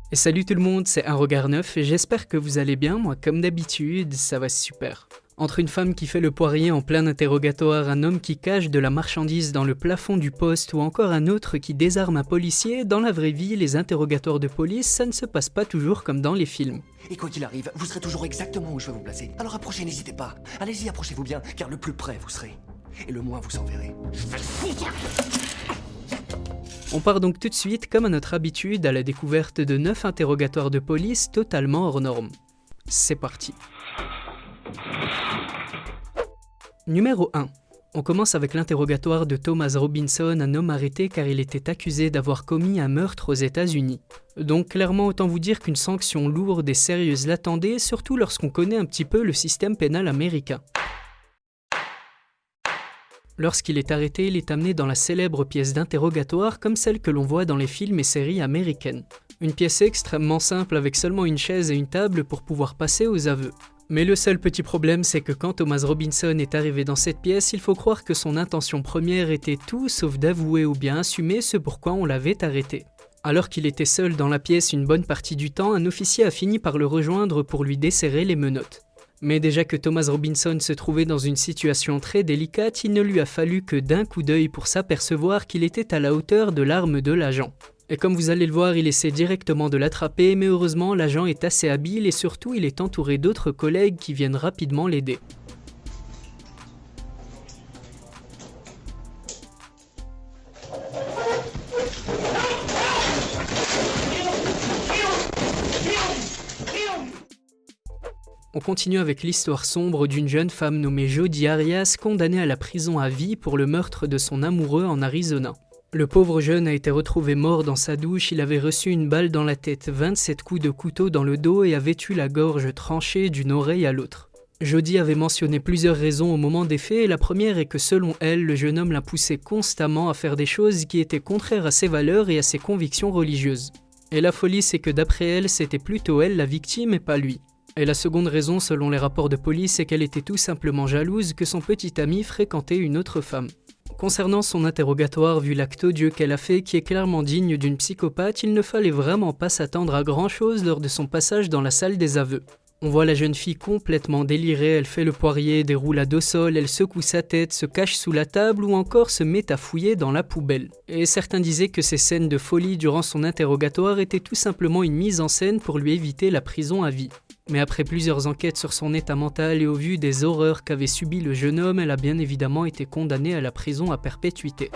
Et salut tout le monde, c'est Un Regard Neuf et j'espère que vous allez bien, moi comme d'habitude, ça va super. Entre une femme qui fait le poirier en plein interrogatoire, un homme qui cache de la marchandise dans le plafond du poste ou encore un autre qui désarme un policier, dans la vraie vie, les interrogatoires de police, ça ne se passe pas toujours comme dans les films. Et quoi qu'il arrive, vous serez toujours exactement où je vais vous placer. Alors approchez, n'hésitez pas. Allez-y, approchez-vous bien, car le plus près vous serez. Et le moins vous en verrez. On part donc tout de suite, comme à notre habitude, à la découverte de 9 interrogatoires de police totalement hors normes. C'est parti. Numéro 1. On commence avec l'interrogatoire de Thomas Robinson, un homme arrêté car il était accusé d'avoir commis un meurtre aux États-Unis. Donc clairement, autant vous dire qu'une sanction lourde et sérieuse l'attendait, surtout lorsqu'on connaît un petit peu le système pénal américain. Lorsqu'il est arrêté, il est amené dans la célèbre pièce d'interrogatoire comme celle que l'on voit dans les films et séries américaines. Une pièce extrêmement simple avec seulement une chaise et une table pour pouvoir passer aux aveux. Mais le seul petit problème, c'est que quand Thomas Robinson est arrivé dans cette pièce, il faut croire que son intention première était tout sauf d'avouer ou bien assumer ce pourquoi on l'avait arrêté. Alors qu'il était seul dans la pièce une bonne partie du temps, un officier a fini par le rejoindre pour lui desserrer les menottes. Mais déjà que Thomas Robinson se trouvait dans une situation très délicate, il ne lui a fallu que d'un coup d'œil pour s'apercevoir qu'il était à la hauteur de l'arme de l'agent. Et comme vous allez le voir, il essaie directement de l'attraper, mais heureusement l'agent est assez habile et surtout il est entouré d'autres collègues qui viennent rapidement l'aider. On continue avec l'histoire sombre d'une jeune femme nommée Jodi Arias, condamnée à la prison à vie pour le meurtre de son amoureux en Arizona. Le pauvre jeune a été retrouvé mort dans sa douche, il avait reçu une balle dans la tête, 27 coups de couteau dans le dos et avait eu la gorge tranchée d'une oreille à l'autre. Jodi avait mentionné plusieurs raisons au moment des faits et la première est que selon elle, le jeune homme la poussait constamment à faire des choses qui étaient contraires à ses valeurs et à ses convictions religieuses. Et la folie, c'est que d'après elle, c'était plutôt elle la victime et pas lui. Et la seconde raison, selon les rapports de police, c'est qu'elle était tout simplement jalouse que son petit ami fréquentait une autre femme. Concernant son interrogatoire, vu l'acte odieux qu'elle a fait, qui est clairement digne d'une psychopathe, il ne fallait vraiment pas s'attendre à grand chose lors de son passage dans la salle des aveux. On voit la jeune fille complètement délirée, elle fait le poirier, déroule à dos sol, elle secoue sa tête, se cache sous la table ou encore se met à fouiller dans la poubelle. Et certains disaient que ces scènes de folie durant son interrogatoire étaient tout simplement une mise en scène pour lui éviter la prison à vie. Mais après plusieurs enquêtes sur son état mental et au vu des horreurs qu'avait subi le jeune homme, elle a bien évidemment été condamnée à la prison à perpétuité.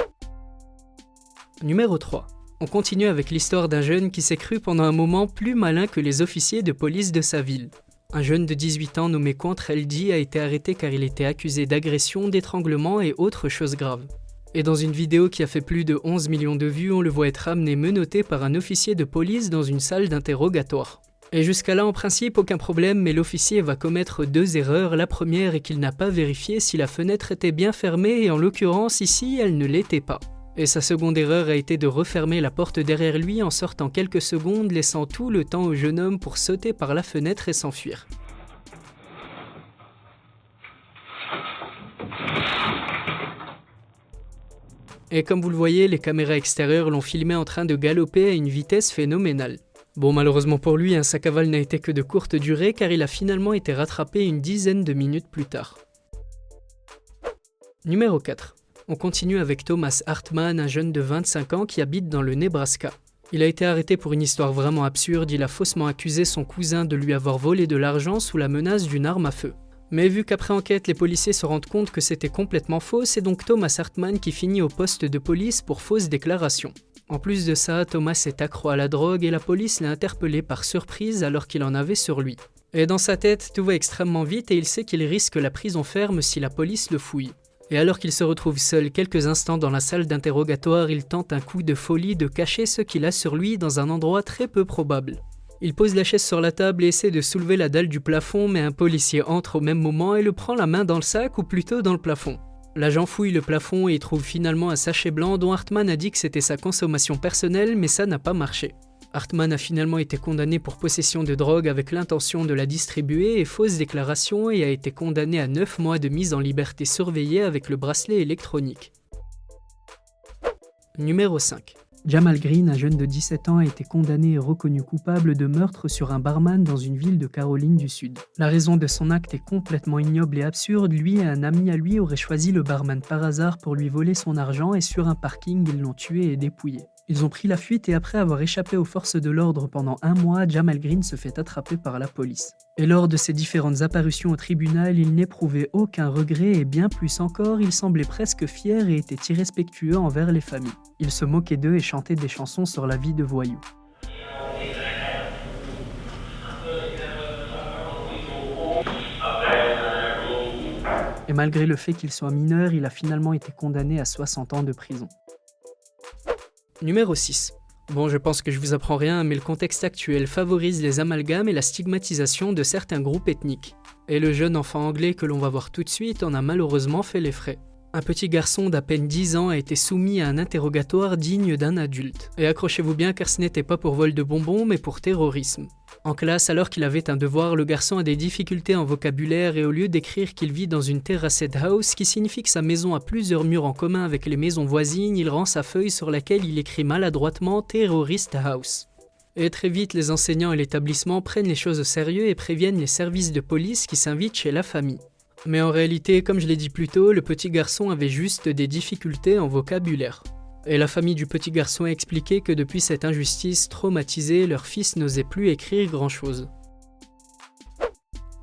Numéro 3. On continue avec l'histoire d'un jeune qui s'est cru pendant un moment plus malin que les officiers de police de sa ville. Un jeune de 18 ans nommé Contre-Eldi a été arrêté car il était accusé d'agression, d'étranglement et autres choses graves. Et dans une vidéo qui a fait plus de 11 millions de vues, on le voit être amené menotté par un officier de police dans une salle d'interrogatoire. Et jusqu'à là, en principe, aucun problème, mais l'officier va commettre 2 erreurs. La première est qu'il n'a pas vérifié si la fenêtre était bien fermée, et en l'occurrence, ici, elle ne l'était pas. Et sa seconde erreur a été de refermer la porte derrière lui en sortant quelques secondes, laissant tout le temps au jeune homme pour sauter par la fenêtre et s'enfuir. Et comme vous le voyez, les caméras extérieures l'ont filmé en train de galoper à une vitesse phénoménale. Bon, malheureusement pour lui, sa cavale n'a été que de courte durée car il a finalement été rattrapé une dizaine de minutes plus tard. Numéro 4. On continue avec Thomas Hartman, un jeune de 25 ans qui habite dans le Nebraska. Il a été arrêté pour une histoire vraiment absurde, il a faussement accusé son cousin de lui avoir volé de l'argent sous la menace d'une arme à feu. Mais vu qu'après enquête, les policiers se rendent compte que c'était complètement faux, c'est donc Thomas Hartman qui finit au poste de police pour fausse déclaration. En plus de ça, Thomas est accro à la drogue et la police l'a interpellé par surprise alors qu'il en avait sur lui. Et dans sa tête, tout va extrêmement vite et il sait qu'il risque la prison ferme si la police le fouille. Et alors qu'il se retrouve seul quelques instants dans la salle d'interrogatoire, il tente un coup de folie de cacher ce qu'il a sur lui dans un endroit très peu probable. Il pose la chaise sur la table et essaie de soulever la dalle du plafond, mais un policier entre au même moment et le prend la main dans le sac ou plutôt dans le plafond. L'agent fouille le plafond et y trouve finalement un sachet blanc dont Hartman a dit que c'était sa consommation personnelle, mais ça n'a pas marché. Hartman a finalement été condamné pour possession de drogue avec l'intention de la distribuer et fausse déclaration et a été condamné à 9 mois de mise en liberté surveillée avec le bracelet électronique. Numéro 5. Jamal Green, un jeune de 17 ans, a été condamné et reconnu coupable de meurtre sur un barman dans une ville de Caroline du Sud. La raison de son acte est complètement ignoble et absurde. Lui et un ami à lui auraient choisi le barman par hasard pour lui voler son argent et sur un parking, ils l'ont tué et dépouillé. Ils ont pris la fuite et après avoir échappé aux forces de l'ordre pendant un mois, Jamal Green se fait attraper par la police. Et lors de ses différentes apparitions au tribunal, il n'éprouvait aucun regret et bien plus encore, il semblait presque fier et était irrespectueux envers les familles. Il se moquait d'eux et chantait des chansons sur la vie de voyous. Et malgré le fait qu'il soit mineur, il a finalement été condamné à 60 ans de prison. Numéro 6. Bon, je pense que je vous apprends rien, mais le contexte actuel favorise les amalgames et la stigmatisation de certains groupes ethniques. Et le jeune enfant anglais que l'on va voir tout de suite en a malheureusement fait les frais. Un petit garçon d'à peine 10 ans a été soumis à un interrogatoire digne d'un adulte. Et accrochez-vous bien car ce n'était pas pour vol de bonbons, mais pour terrorisme. En classe, alors qu'il avait un devoir, le garçon a des difficultés en vocabulaire et au lieu d'écrire qu'il vit dans une terraced house, qui signifie que sa maison a plusieurs murs en commun avec les maisons voisines, il rend sa feuille sur laquelle il écrit maladroitement « Terrorist House ». Et très vite, les enseignants et l'établissement prennent les choses au sérieux et préviennent les services de police qui s'invitent chez la famille. Mais en réalité, comme je l'ai dit plus tôt, le petit garçon avait juste des difficultés en vocabulaire. Et la famille du petit garçon a expliqué que depuis cette injustice traumatisée, leur fils n'osait plus écrire grand-chose.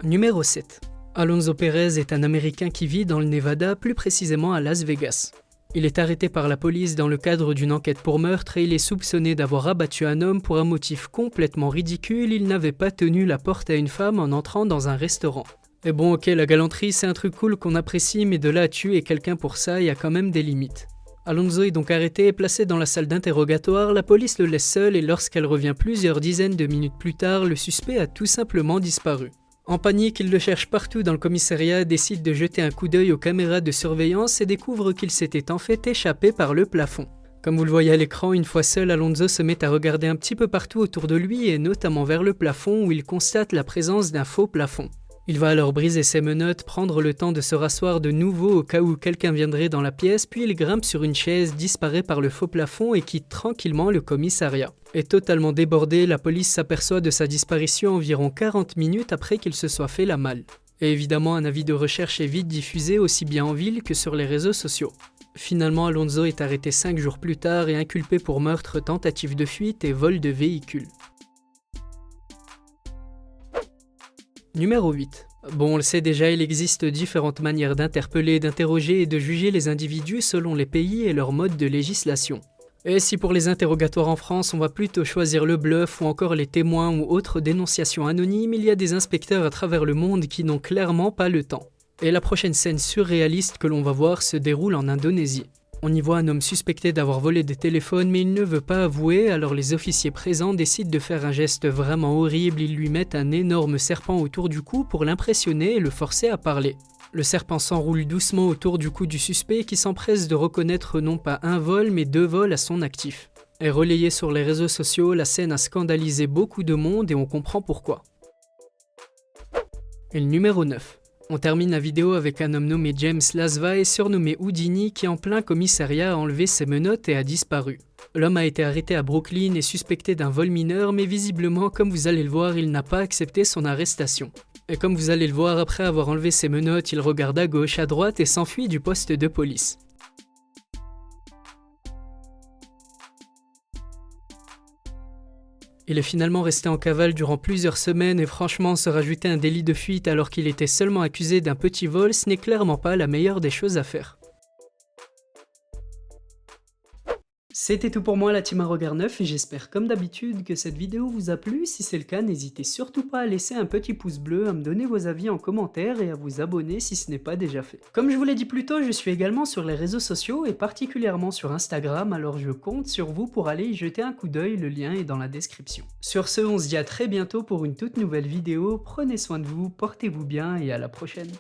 Numéro 7. Alonso Pérez est un Américain qui vit dans le Nevada, plus précisément à Las Vegas. Il est arrêté par la police dans le cadre d'une enquête pour meurtre et il est soupçonné d'avoir abattu un homme pour un motif complètement ridicule, il n'avait pas tenu la porte à une femme en entrant dans un restaurant. Et bon, ok, la galanterie c'est un truc cool qu'on apprécie, mais de là à tuer quelqu'un pour ça, il y a quand même des limites. Alonso est donc arrêté et placé dans la salle d'interrogatoire, la police le laisse seul et lorsqu'elle revient plusieurs dizaines de minutes plus tard, le suspect a tout simplement disparu. En panique, il le cherche partout dans le commissariat, décide de jeter un coup d'œil aux caméras de surveillance et découvre qu'il s'était en fait échappé par le plafond. Comme vous le voyez à l'écran, une fois seul, Alonso se met à regarder un petit peu partout autour de lui et notamment vers le plafond où il constate la présence d'un faux plafond. Il va alors briser ses menottes, prendre le temps de se rasseoir de nouveau au cas où quelqu'un viendrait dans la pièce, puis il grimpe sur une chaise, disparaît par le faux plafond et quitte tranquillement le commissariat. Et totalement débordé, la police s'aperçoit de sa disparition environ 40 minutes après qu'il se soit fait la malle. Et évidemment, un avis de recherche est vite diffusé aussi bien en ville que sur les réseaux sociaux. Finalement, Alonso est arrêté 5 jours plus tard et inculpé pour meurtre, tentative de fuite et vol de véhicule. Numéro 8. Bon, on le sait déjà, il existe différentes manières d'interpeller, d'interroger et de juger les individus selon les pays et leur mode de législation. Et si pour les interrogatoires en France, on va plutôt choisir le bluff ou encore les témoins ou autres dénonciations anonymes, il y a des inspecteurs à travers le monde qui n'ont clairement pas le temps. Et la prochaine scène surréaliste que l'on va voir se déroule en Indonésie. On y voit un homme suspecté d'avoir volé des téléphones mais il ne veut pas avouer, alors les officiers présents décident de faire un geste vraiment horrible, ils lui mettent un énorme serpent autour du cou pour l'impressionner et le forcer à parler. Le serpent s'enroule doucement autour du cou du suspect qui s'empresse de reconnaître non pas un vol mais 2 vols à son actif. Et relayée sur les réseaux sociaux, la scène a scandalisé beaucoup de monde et on comprend pourquoi. Et le numéro 9. On termine la vidéo avec un homme nommé James Lasva, surnommé Houdini, qui en plein commissariat a enlevé ses menottes et a disparu. L'homme a été arrêté à Brooklyn et suspecté d'un vol mineur, mais visiblement, comme vous allez le voir, il n'a pas accepté son arrestation. Et comme vous allez le voir, après avoir enlevé ses menottes, il regarde à gauche, à droite et s'enfuit du poste de police. Il est finalement resté en cavale durant plusieurs semaines et franchement se rajouter un délit de fuite alors qu'il était seulement accusé d'un petit vol, ce n'est clairement pas la meilleure des choses à faire. C'était tout pour moi la team à regard neuf et j'espère comme d'habitude que cette vidéo vous a plu. Si c'est le cas, n'hésitez surtout pas à laisser un petit pouce bleu, à me donner vos avis en commentaire et à vous abonner si ce n'est pas déjà fait. Comme je vous l'ai dit plus tôt, je suis également sur les réseaux sociaux et particulièrement sur Instagram, alors je compte sur vous pour aller y jeter un coup d'œil, le lien est dans la description. Sur ce, on se dit à très bientôt pour une toute nouvelle vidéo, prenez soin de vous, portez-vous bien et à la prochaine.